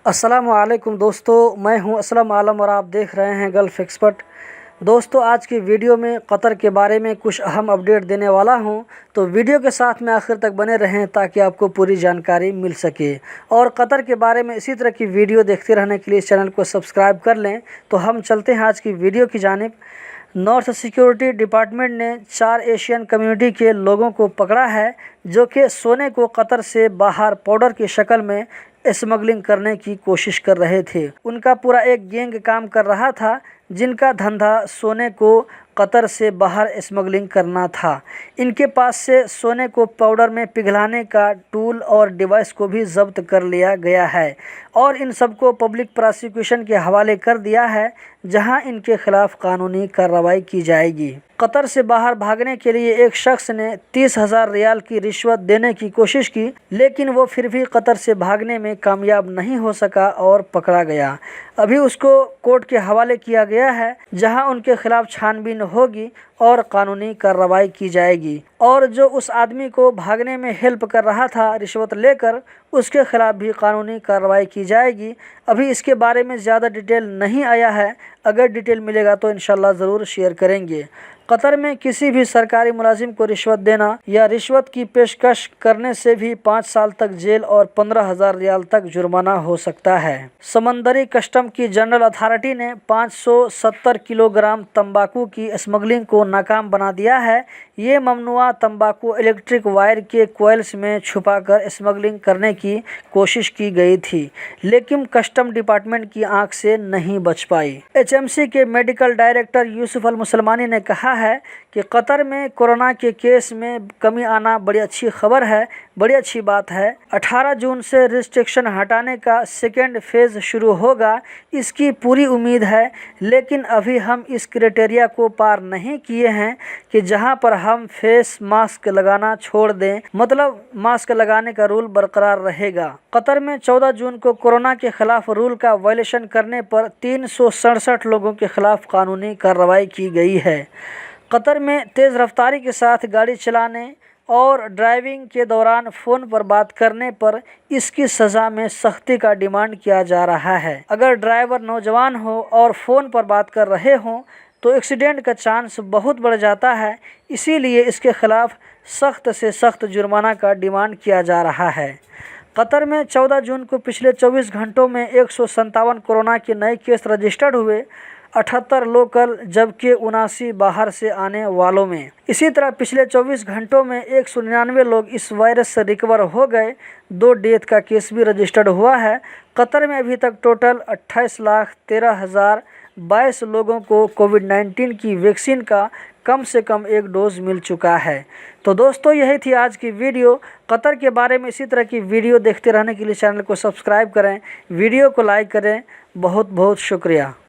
अस्सलाम वालेकुम दोस्तों, मैं हूं असलम आलम और आप देख रहे हैं गल्फ़ एक्सपर्ट। दोस्तों, आज की वीडियो में कतर के बारे में कुछ अहम अपडेट देने वाला हूं, तो वीडियो के साथ में आखिर तक बने रहें ताकि आपको पूरी जानकारी मिल सके। और कतर के बारे में इसी तरह की वीडियो देखते रहने के लिए इस चैनल को सब्सक्राइब कर लें। तो हम चलते हैं आज की वीडियो की जानिब। नॉर्थ सिक्योरिटी डिपार्टमेंट ने 4 एशियन कम्युनिटी के लोगों को पकड़ा है जो कि सोने को कतर से बाहर पाउडर की शक्ल में स्मगलिंग करने की कोशिश कर रहे थे। उनका पूरा एक गैंग काम कर रहा था जिनका धंधा सोने को कतर से बाहर स्मगलिंग करना था। इनके पास से सोने को पाउडर में पिघलाने का टूल और डिवाइस को भी जब्त कर लिया गया है और इन सबको पब्लिक प्रोसिक्यूशन के हवाले कर दिया है, जहां इनके खिलाफ कानूनी कार्रवाई की जाएगी। कतर से बाहर भागने के लिए एक शख्स ने 30,000 रियाल की रिश्वत देने की कोशिश की, लेकिन वो फिर भी कतर से भागने में कामयाब नहीं हो सका और पकड़ा गया। अभी उसको कोर्ट के हवाले किया गया है, जहां उनके खिलाफ छानबीन होगी और कानूनी कार्रवाई की जाएगी। और जो उस आदमी को भागने में हेल्प कर रहा था रिश्वत लेकर, उसके खिलाफ भी कानूनी कार्रवाई की जाएगी। अभी इसके बारे में ज़्यादा डिटेल नहीं आया है, अगर डिटेल मिलेगा तो इंशाल्लाह ज़रूर शेयर करेंगे। कतर में किसी भी सरकारी मुलाजिम को रिश्वत देना या रिश्वत की पेशकश करने से भी 5 साल तक जेल और 15,000 रियाल तक जुर्माना हो सकता है। समंदरी कस्टम की जनरल अथॉरिटी ने 570 किलोग्राम तंबाकू की स्मगलिंग को नाकाम बना दिया है। ये ममनुआ तंबाकू इलेक्ट्रिक वायर के कॉइल्स में छुपाकर स्मगलिंग करने की कोशिश की गई थी, लेकिन कस्टम डिपार्टमेंट की आंख से नहीं बच पाई। HMC के मेडिकल डायरेक्टर यूसुफ अल मुसलमानी ने कहा है कि कतर में कोरोना के केस में कमी आना बड़ी अच्छी खबर है, बड़ी अच्छी बात है। 18 जून से रिस्ट्रिक्शन हटाने का सेकेंड फेज़ शुरू होगा, इसकी पूरी उम्मीद है, लेकिन अभी हम इस क्राइटेरिया को पार नहीं किए हैं कि जहां पर हम फेस मास्क लगाना छोड़ दें, मतलब मास्क लगाने का रूल बरकरार रहेगा। कतर में 14 जून को कोरोना के खिलाफ रूल का वायलेशन करने पर 367 लोगों के खिलाफ कानूनी कार्रवाई की गई है। कतर में तेज़ रफ्तारी के साथ गाड़ी चलाने और ड्राइविंग के दौरान फ़ोन पर बात करने पर इसकी सज़ा में सख्ती का डिमांड किया जा रहा है। अगर ड्राइवर नौजवान हो और फ़ोन पर बात कर रहे हों तो एक्सीडेंट का चांस बहुत बढ़ जाता है, इसीलिए इसके खिलाफ सख्त से सख्त जुर्माना का डिमांड किया जा रहा है। कतर में 14 जून को पिछले 24 घंटों में 157 कोरोना के नए केस रजिस्टर्ड हुए, 78 लोकल जबकि 79 बाहर से आने वालों में। इसी तरह पिछले 24 घंटों में 199 लोग इस वायरस से रिकवर हो गए। 2 डेथ का केस भी रजिस्टर्ड हुआ है। कतर में अभी तक टोटल 28,13,022 लोगों को कोविड-19 की वैक्सीन का कम से कम 1 डोज मिल चुका है। तो दोस्तों, यही थी आज की वीडियो। कतर के बारे में इसी तरह की वीडियो देखते रहने के लिए चैनल को सब्सक्राइब करें, वीडियो को लाइक करें। बहुत बहुत शुक्रिया।